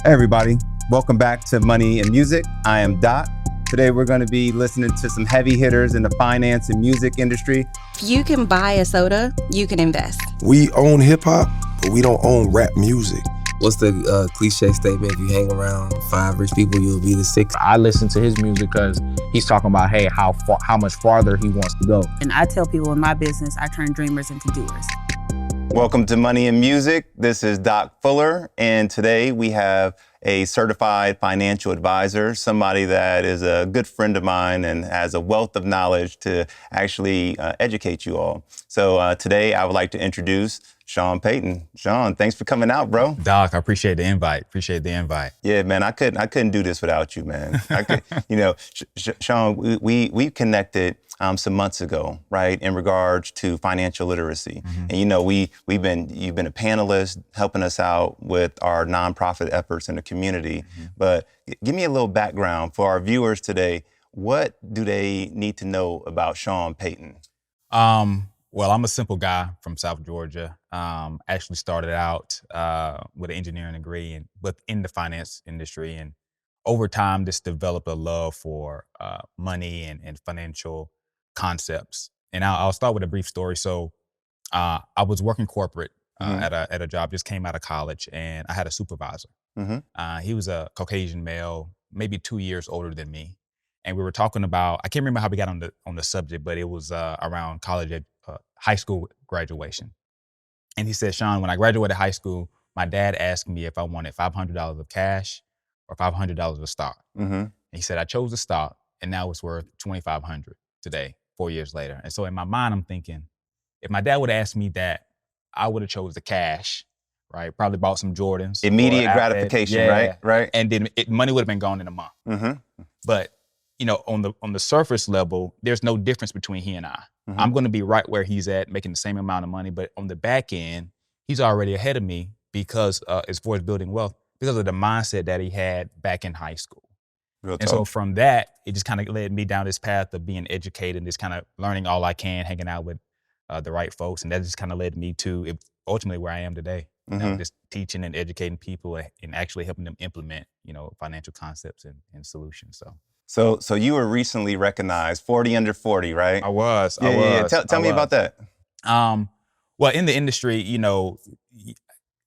Hey everybody, welcome back to Money and Music. I am Doc. Today we're going to be listening to some heavy hitters in the finance and music industry. If you can buy a soda, you can invest. We own hip hop, but we don't own rap music. What's the cliche statement? If you hang around 5 rich people, you'll be the 6th. I listen to his music because he's talking about, hey, how much farther he wants to go. And I tell people in my business, I turn dreamers into doers. Welcome to Money and Music. This is Doc Fuller, and today we have a certified financial advisor, somebody that is a good friend of mine and has a wealth of knowledge to actually educate you all. So today I would like to introduce Chawn Payton. Chawn, thanks for coming out, bro. Doc, I appreciate the invite. Yeah, man, I couldn't do this without you, man. Chawn, we connected some months ago, right, in regards to financial literacy. Mm-hmm. And you've been a panelist helping us out with our nonprofit efforts in the community. Mm-hmm. But give me a little background for our viewers today. What do they need to know about Chawn Payton? Well, I'm a simple guy from South Georgia. Actually started out with an engineering degree within the finance industry, and over time, just developed a love for money and financial concepts. And I'll start with a brief story. So I was working corporate at a job, just came out of college, and I had a supervisor. Mm-hmm. He was a Caucasian male, maybe 2 years older than me. And we were talking about, I can't remember how we got on the subject, but it was around high school graduation. And he said, Chawn, when I graduated high school, my dad asked me if I wanted $500 of cash or $500 of stock. Mm-hmm. And he said, I chose the stock, and now it's worth $2,500 today, 4 years later. And so in my mind, I'm thinking, if my dad would have asked me that, I would have chose the cash, right? Probably bought some Jordans. Immediate gratification, yeah. Right. And then money would have been gone in a month. Mm-hmm. But on the surface level, there's no difference between he and I. Mm-hmm. I'm going to be right where he's at, making the same amount of money. But on the back end, he's already ahead of me because as far as building wealth, because of the mindset that he had back in high school. And so from that, it just kind of led me down this path of being educated and just kind of learning all I can, hanging out with the right folks. And that just kind of led me to ultimately where I am today. Mm-hmm. Just teaching and educating people and actually helping them implement, financial concepts and solutions. So you were recently recognized 40 under 40, right? I was. Tell me about that. Well, in the industry,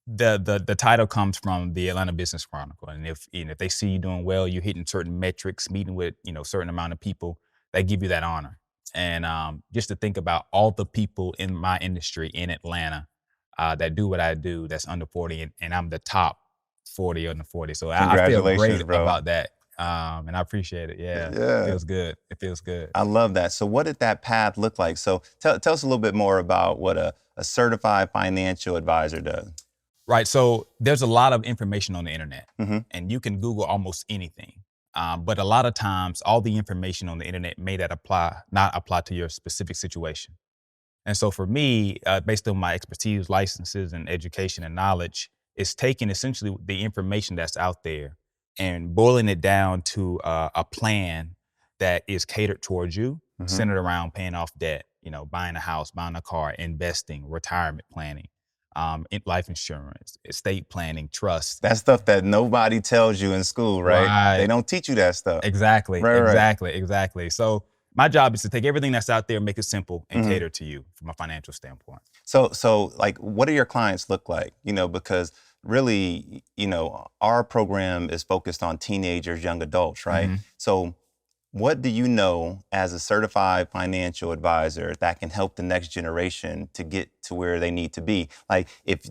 the title comes from the Atlanta Business Chronicle. And if they see you doing well, you're hitting certain metrics, meeting with, certain amount of people, they give you that honor. And just to think about all the people in my industry in Atlanta that do what I do, that's under 40, and I'm the top 40 under 40. So I feel great about that. And I appreciate it. Yeah. It feels good. I love that. So what did that path look like? So tell us a little bit more about what a certified financial advisor does. Right. So there's a lot of information on the internet, mm-hmm. and you can Google almost anything. But a lot of times all the information on the internet may not apply to your specific situation. And so for me, based on my expertise, licenses, and education and knowledge, it's taking essentially the information that's out there and boiling it down to a plan that is catered towards you, mm-hmm. centered around paying off debt, buying a house, buying a car, investing, retirement planning, life insurance, estate planning, trust. That's stuff that nobody tells you in school, right? They don't teach you that stuff. Exactly. Exactly. So my job is to take everything that's out there, make it simple, and mm-hmm. cater to you from a financial standpoint. So like, what do your clients look like? Because really, our program is focused on teenagers, young adults, right? Mm-hmm. So what do you know as a certified financial advisor that can help the next generation to get to where they need to be? Like if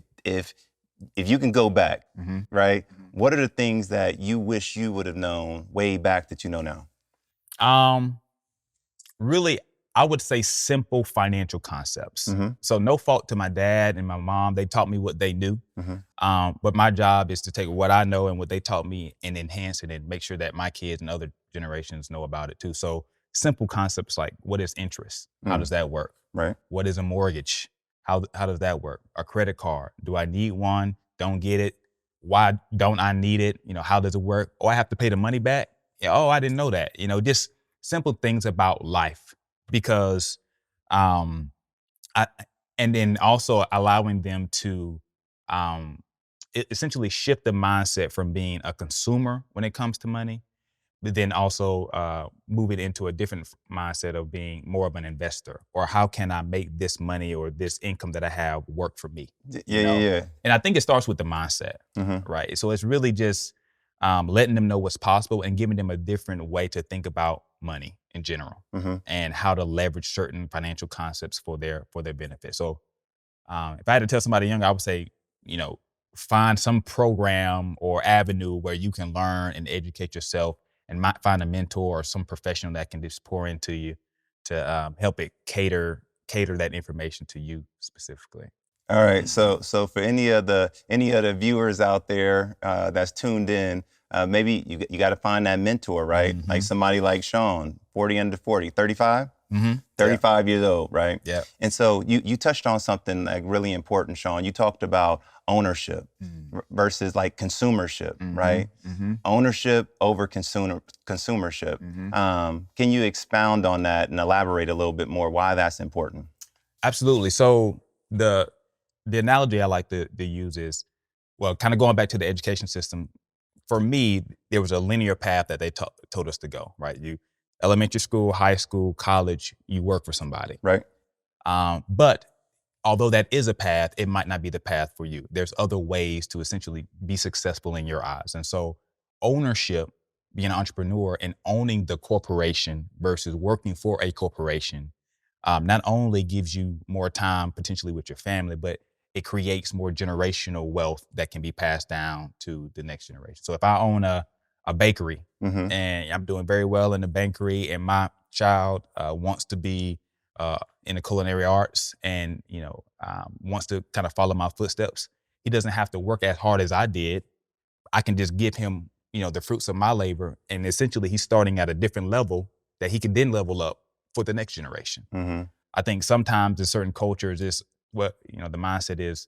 you can go back, mm-hmm. right? Mm-hmm. What are the things that you wish you would have known way back that you know now? Really, I would say simple financial concepts. Mm-hmm. So no fault to my dad and my mom. They taught me what they knew. Mm-hmm. But my job is to take what I know and what they taught me and enhance it and make sure that my kids and other generations know about it too. So simple concepts like, what is interest? Mm-hmm. How does that work? Right. What is a mortgage? How does that work? A credit card. Do I need one? Don't get it. Why don't I need it? How does it work? Oh, I have to pay the money back? Yeah, oh, I didn't know that. Just simple things about life. Because, and then also allowing them to essentially shift the mindset from being a consumer when it comes to money, but then also move it into a different mindset of being more of an investor, or how can I make this money or this income that I have work for me? Yeah. And I think it starts with the mindset, right? So it's really just letting them know what's possible and giving them a different way to think about money in general and how to leverage certain financial concepts for their benefit. So if I had to tell somebody younger, I would say, find some program or avenue where you can learn and educate yourself, and might find a mentor or some professional that can just pour into you to help it cater that information to you specifically. All right. So for any of the viewers out there that's tuned in, maybe you got to find that mentor, right? Like somebody like Chawn, 40 under 40, 35? 35 years old, right? Yeah. And so you touched on something like really important, Chawn. You talked about ownership versus like consumership, right? Ownership over consumership. Can you expound on that and elaborate a little bit more why that's important? Absolutely. So the analogy I like to use is, well, kind of going back to the education system. For me, there was a linear path that they told us to go, right? You elementary school, high school, college, you work for somebody. Right. But although that is a path, it might not be the path for you. There's other ways to essentially be successful in your eyes. And so ownership, being an entrepreneur and owning the corporation versus working for a corporation, not only gives you more time potentially with your family, but it creates more generational wealth that can be passed down to the next generation. So if I own a bakery and I'm doing very well in the bakery, and my child wants to be in the culinary arts and wants to kind of follow my footsteps, he doesn't have to work as hard as I did. I can just give him the fruits of my labor, and essentially he's starting at a different level that he can then level up for the next generation. I think sometimes in certain cultures, it's what the mindset is.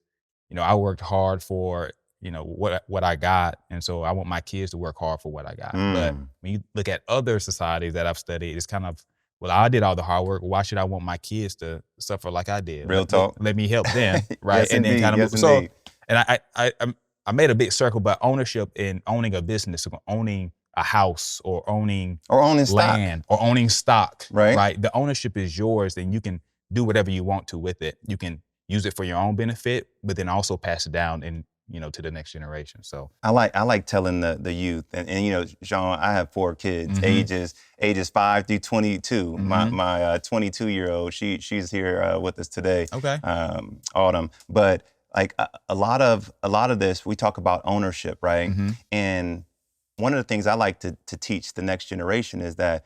I worked hard for what I got, and so I want my kids to work hard for what I got. But when you look at other societies that I've studied, it's kind of, well, I did all the hard work. Why should I want my kids to suffer like I did? Real talk. Let me help them, right? Yes, and indeed. then kind of Yes, so. indeed. And I made a big circle, but ownership and owning a business, or owning a house, or owning land, or owning stock, right? The ownership is yours, and you can do whatever you want to with it. You can use it for your own benefit, but then also pass it down and to the next generation. So I like telling the youth, and Chawn, I have 4 kids, ages 5 through 22. My 22-year-old, she's here with us today. Okay. Autumn, but like a lot of this, we talk about ownership, right? And one of the things I like to teach the next generation is that,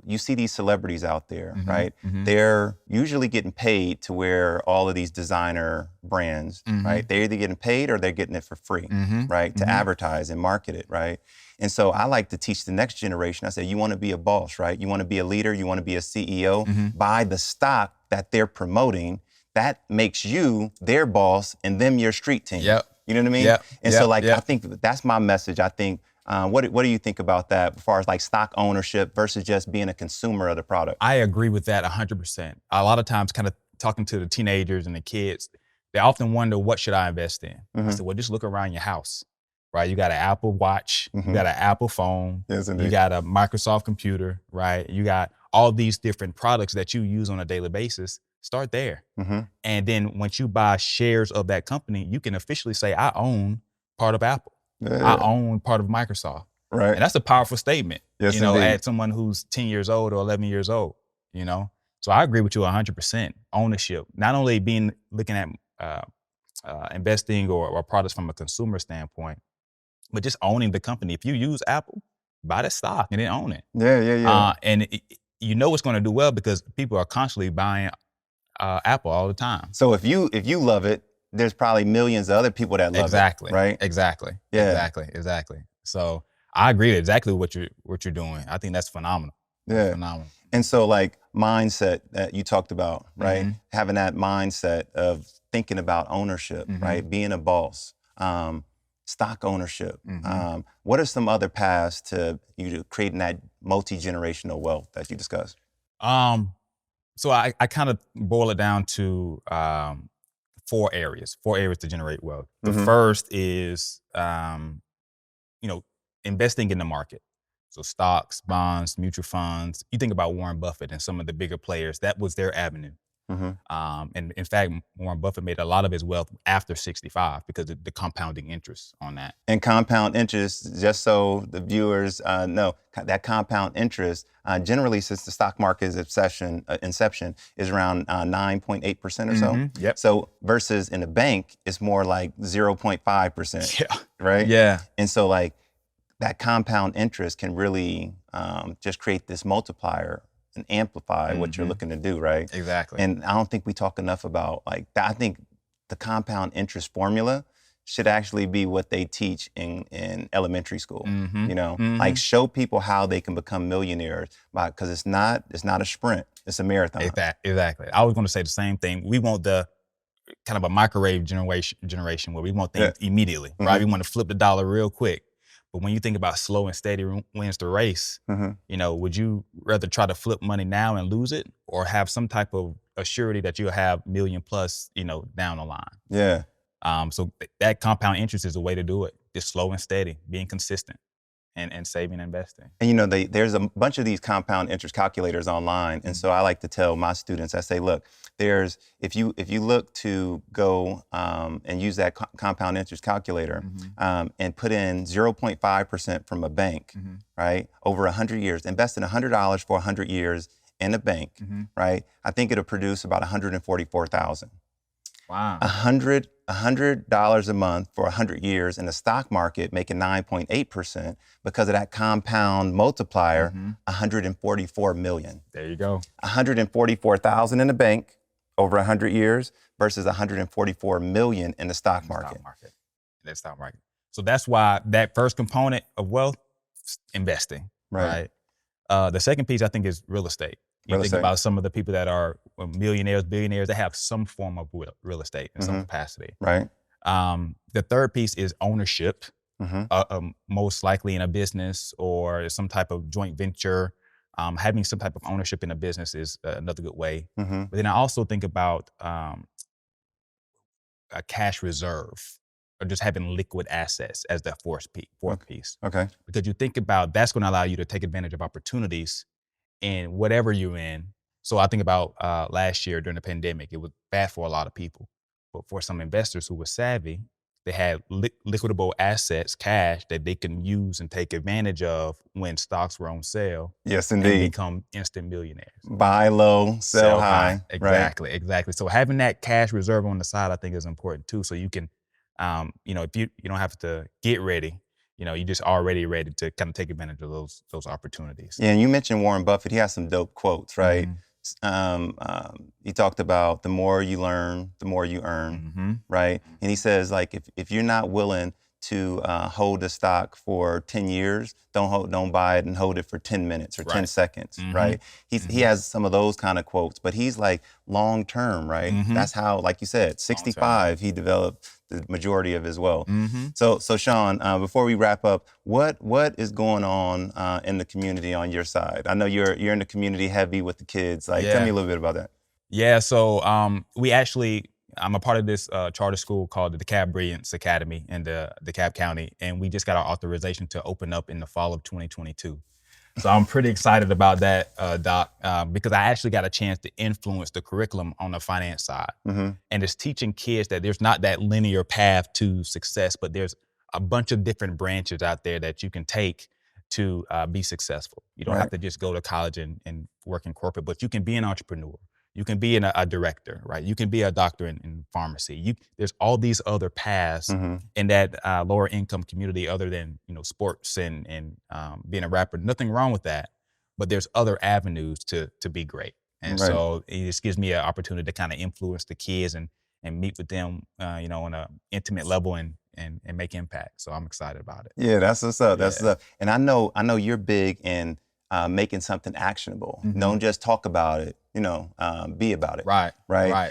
you see these celebrities out there, right? They're usually getting paid to wear all of these designer brands, right? They're either getting paid or they're getting it for free, right? To advertise and market it, right? And so I like to teach the next generation. I say, you want to be a boss, right? You want to be a leader, you want to be a CEO, buy the stock that they're promoting. That makes you their boss and them your street team. Yep. You know what I mean? Yep. And so I think that's my message. I think, what do you think about that as far as like stock ownership versus just being a consumer of the product? I agree with that 100%. A lot of times kind of talking to the teenagers and the kids, they often wonder, what should I invest in? I said, well, just look around your house, right? You got an Apple Watch, you got an Apple phone, Yes, indeed. you got a Microsoft computer, right? You got all these different products that you use on a daily basis. Start there. And then once you buy shares of that company, you can officially say, I own part of Apple. I own part of Microsoft. Right. And that's a powerful statement, Yes, indeed. as someone who's 10 years old or 11 years old, So I agree with you 100%. Ownership, not only looking at investing or products from a consumer standpoint, but just owning the company. If you use Apple, buy the stock and then own it. Yeah. And it's going to do well because people are constantly buying Apple all the time. So if you love it, there's probably millions of other people that love it, right? Exactly. Yeah. Exactly. So I agree with exactly what you're doing. I think that's phenomenal. Yeah. Phenomenal. And so like mindset that you talked about, right? Having that mindset of thinking about ownership, right? Being a boss, stock ownership. What are some other paths to you creating that multi-generational wealth that you discussed? So I kind of boil it down to four areas to generate wealth. The Mhm. first is, investing in the market. So stocks, bonds, mutual funds. You think about Warren Buffett and some of the bigger players, that was their avenue. Mhm. And in fact, Warren Buffett made a lot of his wealth after 65 because of the compounding interest on that. And compound interest, just so the viewers know, that compound interest, generally since the stock market's inception is around 9.8% or so. Yep. So versus in a bank, it's more like 0.5%, Yeah. right? Yeah. And so like that compound interest can really just create this multiplier and amplify what you're looking to do, right? Exactly. And I don't think we talk enough about like that. I think the compound interest formula should actually be what they teach in elementary school. You know, like show people how they can become millionaires because it's not a sprint, it's a marathon. Exactly. I was going to say the same thing. We want the kind of a microwave generation where we want things immediately, right? We want to flip the dollar real quick. But when you think about slow and steady wins the race, would you rather try to flip money now and lose it, or have some type of assurity that you'll have million plus, down the line? Yeah. So that compound interest is a way to do it. Just slow and steady, being consistent, and saving and investing. And there's a bunch of these compound interest calculators online, and so I like to tell my students, I say, look, if you look to go and use that compound interest calculator and put in 0.5% from a bank, right, over 100 years, invest in $100 for 100 years in a bank, right, I think it'll produce about $144,000. Wow. $100 a month for 100 years in the stock market, making 9.8% because of that compound multiplier, 144 million. There you go. 144,000 in the bank over 100 years versus 144 million in the stock market. In the stock market. So that's why that first component of wealth, investing, right? The second piece I think is real estate. You think about some of the people that are millionaires, billionaires, they have some form of real estate in some capacity. Right. The third piece is ownership, most likely in a business or some type of joint venture. Having some type of ownership in a business is another good way. But then I also think about a cash reserve, or just having liquid assets as that fourth piece. Okay. Because you think about that's going to allow you to take advantage of opportunities in whatever you're in. So I think about last year during the pandemic, it was bad for a lot of people. But for some investors who were savvy, they had liquidable assets, cash that they can use and take advantage of when stocks were on sale. Yes, and indeed. become instant millionaires. Buy low, sell high. Exactly, right? exactly. So having that cash reserve on the side, I think, is important too. So you can, if you don't have to get ready, you're just already ready to kind of take advantage of those opportunities. Yeah, and you mentioned Warren Buffett. He has some dope quotes, right? He talked about the more you learn, the more you earn, right? And he says, like, if you're not willing to hold a stock for 10 years, don't buy it and hold it for 10 minutes or 10 seconds, right? He has some of those kind of quotes, but he's like long term, right? That's how, like you said, 65, he developed the majority of his wealth. So Chawn, before we wrap up, what is going on in the community on your side? I know you're in the community heavy with the kids. Like, tell me a little bit about that. Yeah, so I'm a part of this charter school called the DeKalb Brilliance Academy in DeKalb County, and we just got our authorization to open up in the fall of 2022. So I'm pretty excited about that, Doc, because I actually got a chance to influence the curriculum on the finance side. And it's teaching kids that there's not that linear path to success, but there's a bunch of different branches out there that you can take to be successful. You don't have to just go to college and work in corporate, but you can be an entrepreneur. You can be a director, right? You can be a doctor in pharmacy. There's all these other paths in that lower income community other than, sports and being a rapper. Nothing wrong with that, but there's other avenues to be great. And so it just gives me an opportunity to kind of influence the kids and meet with them, on an intimate level and make impact. So I'm excited about it. Yeah, that's what's up. That's what's up. And I know you're big in making something actionable. Don't just talk about it, be about it. Right.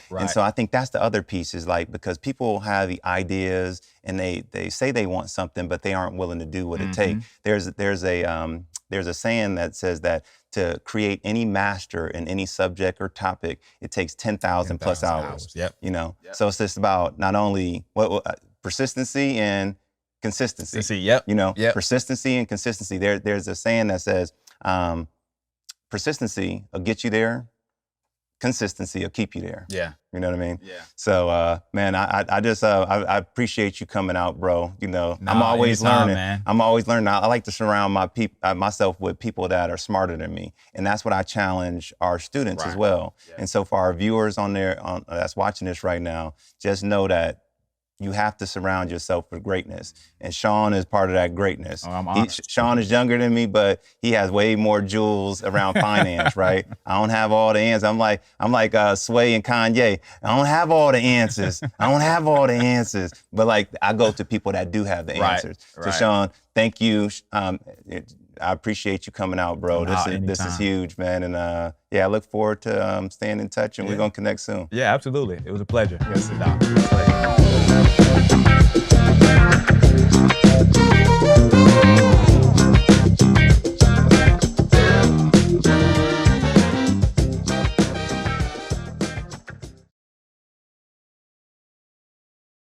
And so I think that's the other piece is like, because people have the ideas and they say they want something, but they aren't willing to do what it takes. There's a saying that says that to create any master in any subject or topic, it takes 10,000 plus hours. Yep. You know, so it's just about not only persistency and consistency. Yep. You know, Yep. persistency and consistency. There's a saying that says, persistency will get you there. Consistency will keep you there. Yeah. You know what I mean? Yeah. So, man, I just I appreciate you coming out, bro. You know, Nah, I'm always anytime, learning. man. I'm always learning. I like to surround myself with people that are smarter than me, and that's what I challenge our students as Right. well. Yeah. And so, for our viewers that's watching this right now, just know that you have to surround yourself with greatness. And Chawn is part of that greatness. Oh, I'm honored. Chawn is younger than me, but he has way more jewels around finance, right? I don't have all the answers. I'm like Sway and Kanye. I don't have all the answers. I don't have all the answers. But like, I go to people that do have the Right, answers. So right. Chawn, thank you. I appreciate you coming out, bro. This is anytime. huge, man. And yeah, I look forward to staying in touch, and we're gonna connect soon. Yeah, absolutely. It was a pleasure. Yes, sit down.